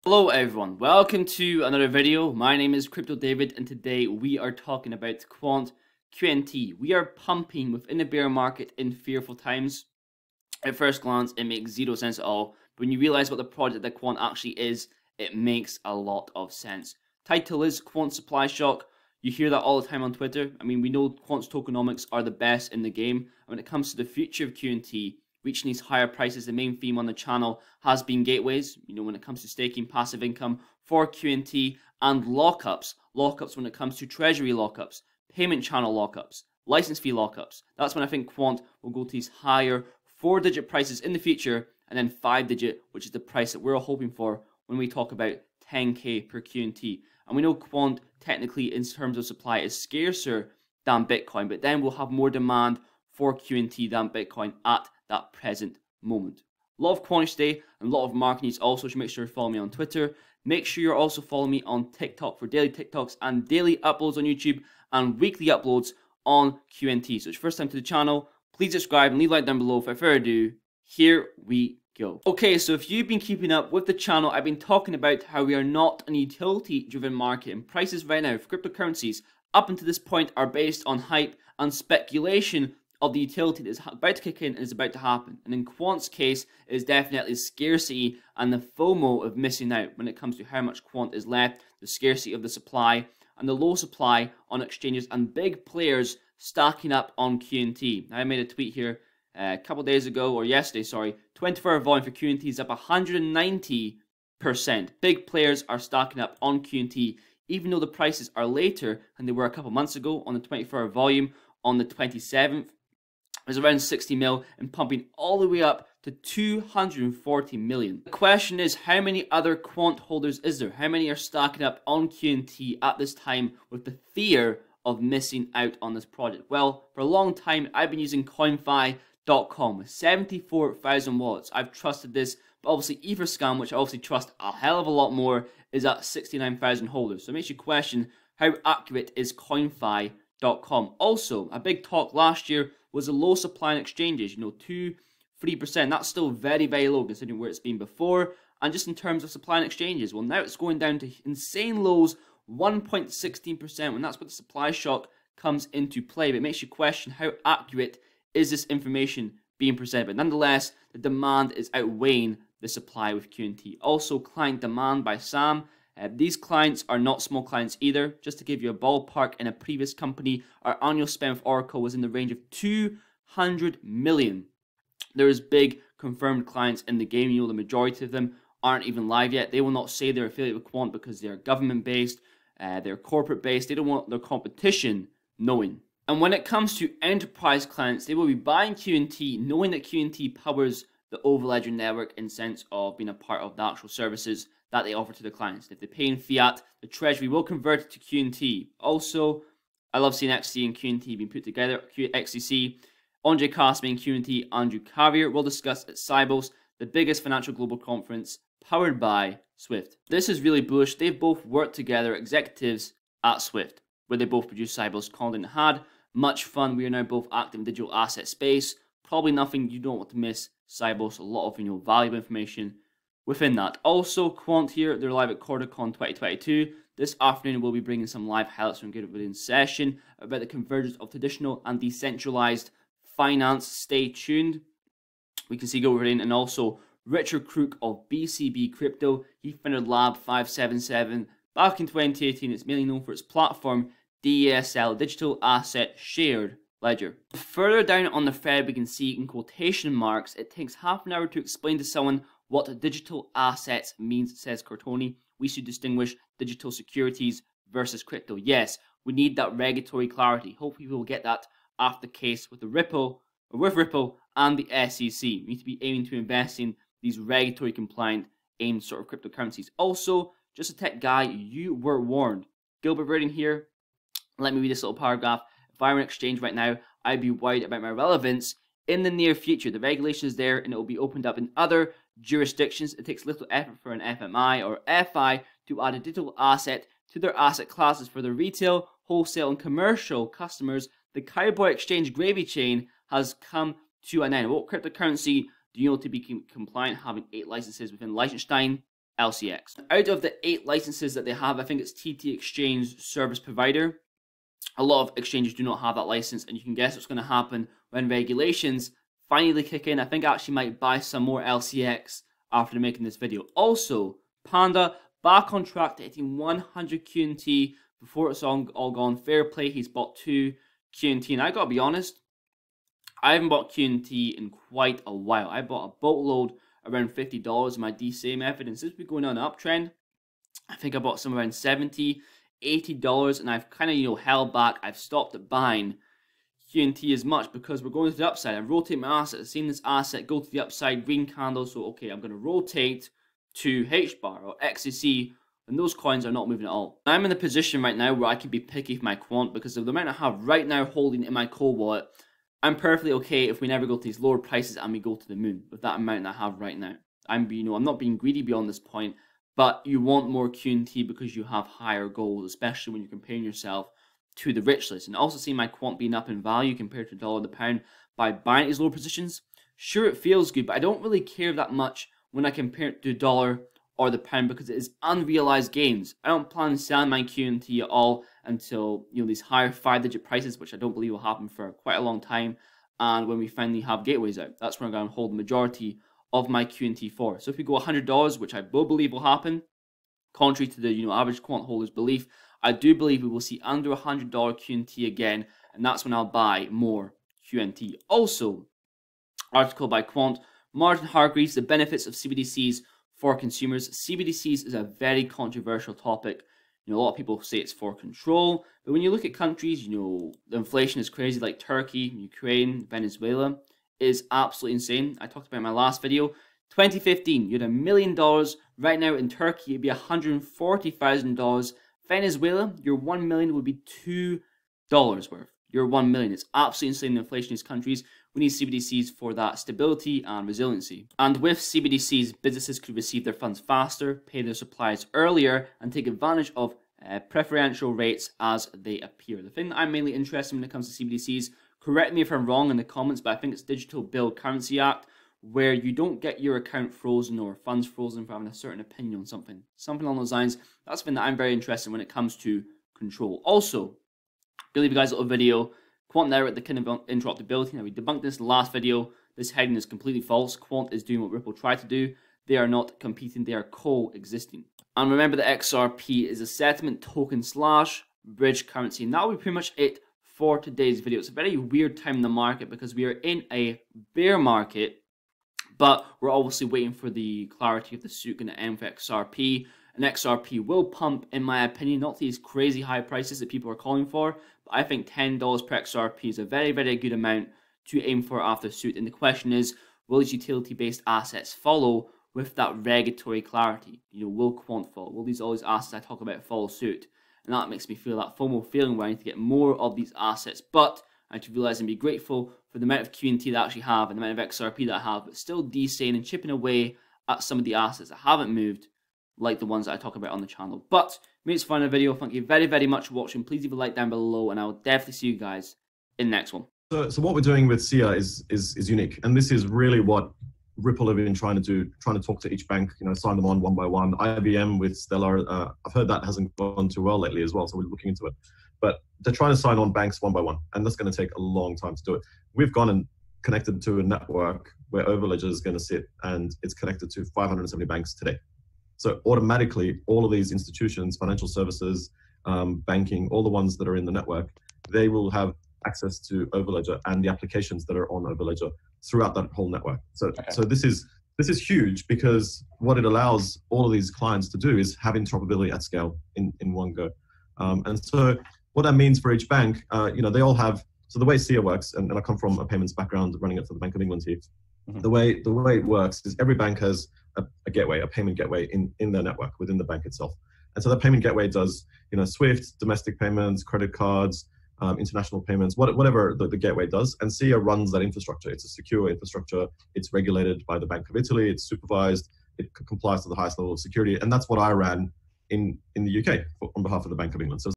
Hello everyone, welcome to another video. My name is Crypto David and today we are talking about Quant QNT. We are pumping within the bear market in fearful times. At first glance it makes zero sense at all, but when you realize what the project that Quant actually is, it makes a lot of sense. Title is Quant Supply Shock. You hear that all the time on Twitter. I mean, we know Quant's tokenomics are the best in the game, and when it comes to the future of QNT, reaching these higher prices, the main theme on the channel has been gateways, when it comes to staking, passive income for QNT, and lockups. Lockups when it comes to treasury lockups, payment channel lockups, license fee lockups. That's when I think Quant will go to these higher 4-digit prices in the future, and then 5-digit, which is the price that we're all hoping for when we talk about 10k per QNT. And we know Quant, technically, in terms of supply, is scarcer than Bitcoin, but then we'll have more demand for QNT than Bitcoin at that present moment. A lot of quantity today and a lot of market news also, so make sure to follow me on Twitter. Make sure you're also following me on TikTok for daily TikToks and daily uploads on YouTube and weekly uploads on QNT. So if it's your first time to the channel, please subscribe and leave a like down below. Without further ado, here we go. Okay, so if you've been keeping up with the channel, I've been talking about how we are not an utility-driven market, and prices right now for cryptocurrencies up until this point are based on hype and speculation of the utility that is about to kick in and is about to happen. And in Quant's case, it is definitely scarcity and the FOMO of missing out when it comes to how much Quant is left, the scarcity of the supply, and the low supply on exchanges and big players stacking up on QNT. I made a tweet here a couple days ago, or yesterday, sorry. 24-hour volume for QNT is up 190%. Big players are stacking up on QNT, even though the prices are later than they were a couple months ago. On the 24-hour volume on the 27th, is around 60 mil and pumping all the way up to 240 million. The question is, how many other Quant holders is there? How many are stacking up on QNT at this time with the fear of missing out on this project? Well, for a long time, I've been using CoinFi.com with 74,000 wallets. I've trusted this, but obviously Etherscan, which I obviously trust a hell of a lot more, is at 69,000 holders. So it makes you question, how accurate is CoinFi.com? Also, a big talk last year was a low supply in exchanges, 2-3%. That's still very, very low considering where it's been before. And just in terms of supply in exchanges, well, now it's going down to insane lows, 1.16%, when that's what the supply shock comes into play. But it makes you question, how accurate is this information being presented? But nonetheless, the demand is outweighing the supply with QNT. Also, client demand by Sam. These clients are not small clients either. Just to give you a ballpark, in a previous company, our annual spend with Oracle was in the range of 200 million. There is big confirmed clients in the game. The majority of them aren't even live yet. They will not say they're affiliated with Quant because they're government-based, they're corporate-based. They don't want their competition knowing. And when it comes to enterprise clients, they will be buying QNT, knowing that QNT powers the Overledger network in sense of being a part of the actual services that they offer to the clients. If they pay in fiat, the treasury will convert it to QNT. Also, I love seeing XC and QNT being put together. XCC, Andre Kasmi and QNT, Andrew Carrier will discuss at Cybos, the biggest financial global conference powered by Swift. This is really bullish. They've both worked together, executives at Swift, where they both produced Cybos content. Had much fun. We are now both active in digital asset space. Probably nothing you don't want to miss. Cybos, a lot of valuable information within that. Also, Quant here, they're live at CordaCon 2022. This afternoon, we'll be bringing some live highlights from Gideon's session about the convergence of traditional and decentralized finance. Stay tuned. We can see Gideon and also Richard Crook of BCB Crypto. He founded Lab 577 back in 2018. It's mainly known for its platform, DASL, Digital Asset Shared Ledger. Further down on the thread, we can see in quotation marks, it takes half an hour to explain to someone what digital assets means, says Cortoni. We should distinguish digital securities versus crypto. Yes, we need that regulatory clarity. Hopefully we will get that after the case with Ripple and the SEC. We need to be aiming to invest in these regulatory compliant aimed sort of cryptocurrencies. Also, just a tech guy, you were warned. Gilbert Verdin here. Let me read this little paragraph. If I were an exchange right now, I'd be worried about my relevance in the near future. The regulation is there and it will be opened up in other jurisdictions. It takes little effort for an FMI or FI to add a digital asset to their asset classes for their retail, wholesale, and commercial customers. The Cowboy Exchange gravy chain has come to an end. What cryptocurrency do you know to be compliant, having 8 licenses within Liechtenstein? LCX. Out of the 8 licenses that they have, I think it's TT Exchange Service Provider. A lot of exchanges do not have that license, and you can guess what's going to happen when regulations finally kick in. I think I actually might buy some more LCX after making this video. Also, Panda back on track to hitting 100 QNT before it's all gone. Fair play, he's bought 2 QNT, and I gotta be honest, I haven't bought QNT in quite a while. I bought a boatload around $50 in my DCA method, and since we're going on an uptrend, I think I bought some around $70, $80, and I've kind of, held back. I've stopped buying QNT as much because we're going to the upside. I rotate my asset. I've seen this asset go to the upside, green candle, so okay, I'm going to rotate to HBAR or XAC, and those coins are not moving at all. I'm in a position right now where I can be picky for my quant because of the amount I have right now holding in my cold wallet. I'm perfectly okay if we never go to these lower prices and we go to the moon with that amount I have right now. I'm not being greedy beyond this point, but you want more QNT because you have higher goals, especially when you're comparing yourself to the rich list. And also see my quant being up in value compared to the dollar, the pound by buying these lower positions. Sure, it feels good, but I don't really care that much when I compare it to the dollar or the pound because it is unrealized gains. I don't plan on selling my QNT at all until these higher 5-digit prices, which I don't believe will happen for quite a long time. And when we finally have gateways out, that's when I'm going to hold the majority of my QNT for. So if we go $100, which I will believe will happen, contrary to the average quant holder's belief, I do believe we will see under $100 QNT again, and that's when I'll buy more QNT. Also, article by Quant, Martin Hargreaves, the benefits of CBDCs for consumers. CBDCs is a very controversial topic. A lot of people say it's for control, but when you look at countries, the inflation is crazy, like Turkey, Ukraine, Venezuela, is absolutely insane. I talked about in my last video. 2015, you had $1 million. Right now in Turkey, it'd be $140,000. Venezuela, your 1 million would be $2 worth. Your 1 million. It's absolutely insane. The inflation in these countries. We need CBDCs for that stability and resiliency. And with CBDCs, businesses could receive their funds faster, pay their suppliers earlier, and take advantage of preferential rates as they appear. The thing that I'm mainly interested in when it comes to CBDCs, correct me if I'm wrong in the comments, but I think it's Digital Bill Currency Act, where you don't get your account frozen or funds frozen for having a certain opinion on something. Something along those lines. That's something that I'm very interested in when it comes to control. Also, I'll leave you guys a little video. Quant now at the kind of interruptibility. Now, we debunked this in the last video. This heading is completely false. Quant is doing what Ripple tried to do. They are not competing. They are coexisting. And remember that XRP is a settlement token / bridge currency. And that will be pretty much it for today's video. It's a very weird time in the market because we are in a bear market, but we're obviously waiting for the clarity of the suit going to end for XRP. And XRP will pump, in my opinion, not these crazy high prices that people are calling for, but I think $10 per XRP is a very, very good amount to aim for after suit. And the question is, will these utility-based assets follow with that regulatory clarity? Will Quant follow? Will all these assets I talk about follow suit? And that makes me feel that FOMO feeling where I need to get more of these assets. But I have to realize and be grateful for the amount of QNT that I actually have and the amount of XRP that I have, but still DCing and chipping away at some of the assets that haven't moved, like the ones that I talk about on the channel. But made it fun in the video. Thank you very, very much for watching. Please leave a like down below, and I will definitely see you guys in the next one. So what we're doing with SIA is unique, and this is really what Ripple have been trying to do, trying to talk to each bank, sign them on one by one. IBM with Stellar, I've heard that hasn't gone too well lately as well, so we're looking into it. But they're trying to sign on banks one by one, and that's going to take a long time to do it. We've gone and connected to a network where Overledger is going to sit, and it's connected to 570 banks today. So automatically, all of these institutions, financial services, banking, all the ones that are in the network, they will have access to Overledger and the applications that are on Overledger throughout that whole network. So this is huge, because what it allows all of these clients to do is have interoperability at scale in one go. And so what that means for each bank, they all have, so the way SIA works, and I come from a payments background running it for the Bank of England here, the way it works is every bank has a gateway, a payment gateway in their network within the bank itself. And so the payment gateway does, SWIFT, domestic payments, credit cards, international payments, whatever the gateway does. And SIA runs that infrastructure. It's a secure infrastructure. It's regulated by the Bank of Italy. It's supervised. It complies to the highest level of security. And that's what I ran in the UK on behalf of the Bank of England. So